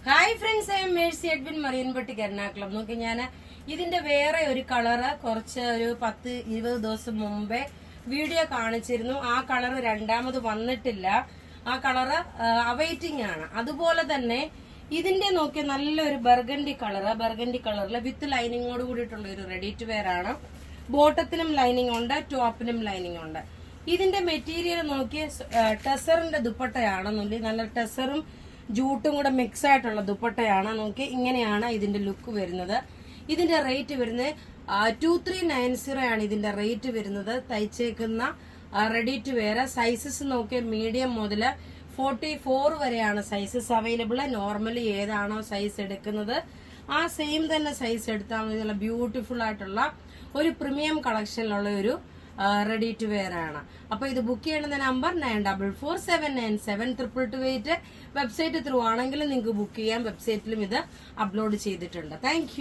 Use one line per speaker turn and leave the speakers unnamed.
Hi friends, I am Mercy Edwin Mariyanpatti Ernakulam. നോക്കി ഞാൻ ഇതിന്റെ വേറെ ഒരു കളറ് കുറച്ച് ഒരു 10-20 ദിവസം മുമ്പേ വീഡിയോ കാണിച്ചിരുന്നു. ആ കളറ് രണ്ടാമത് വന്നിട്ടില്ല. ആ കളറ് അവൈറ്റിംഗ് ആണ്. അതുപോലെ തന്നെ ഇതിന്റെ നോക്കിയ നല്ലൊരു ബർഗൻഡി കളറില് വിത്ത് ലൈനിങ്ങോട് കൂടിയിട്ടുള്ള ഒരു റെഡി ടു വെയർ ആണ്. ബോട്ടത്തിലും ലൈനിങ് ഉണ്ട്, ടോപ്പിനും ലൈനിങ് ഉണ്ട്. ഇതിന്റെ മെറ്റീരിയൽ നോക്കിയ ടെസറിന്റെ ദുപ്പട്ടയാണെന്നുണ്ട്. നല്ല ടെസറും ജൂട്ടും കൂടെ മിക്സ് ആയിട്ടുള്ള ദുപ്പട്ടയാണ്. നോക്കി ഇങ്ങനെയാണ് ഇതിന്റെ ലുക്ക് വരുന്നത്. ഇതിന്റെ റേറ്റ് വരുന്നത് 2390 ആണ് ഇതിന്റെ റേറ്റ് വരുന്നത്. തയ്ച്ചേക്കുന്ന റെഡി ടു വെയർ സൈസസ് നോക്കിയ മീഡിയം മുതൽ 44 വരെയാണ് സൈസസ് അവൈലബിൾ. നോർമലി ഏതാണോ സൈസ് എടുക്കുന്നത് ആ സെയിം തന്നെ സൈസ് എടുത്താൽ മതി. നല്ല ബ്യൂട്ടിഫുൾ ആയിട്ടുള്ള ഒരു പ്രീമിയം കളക്ഷനിലുള്ള ഒരു റെഡി ടു വെയർ ആണ്. അപ്പൊ ഇത് ബുക്ക് ചെയ്യേണ്ട നമ്പർ 9447972228. വെബ്സൈറ്റ് ത്രൂ ആണെങ്കിലും നിങ്ങൾക്ക് ബുക്ക് ചെയ്യാം. വെബ്സൈറ്റിലും ഇത് അപ്ലോഡ് ചെയ്തിട്ടുണ്ട്. താങ്ക്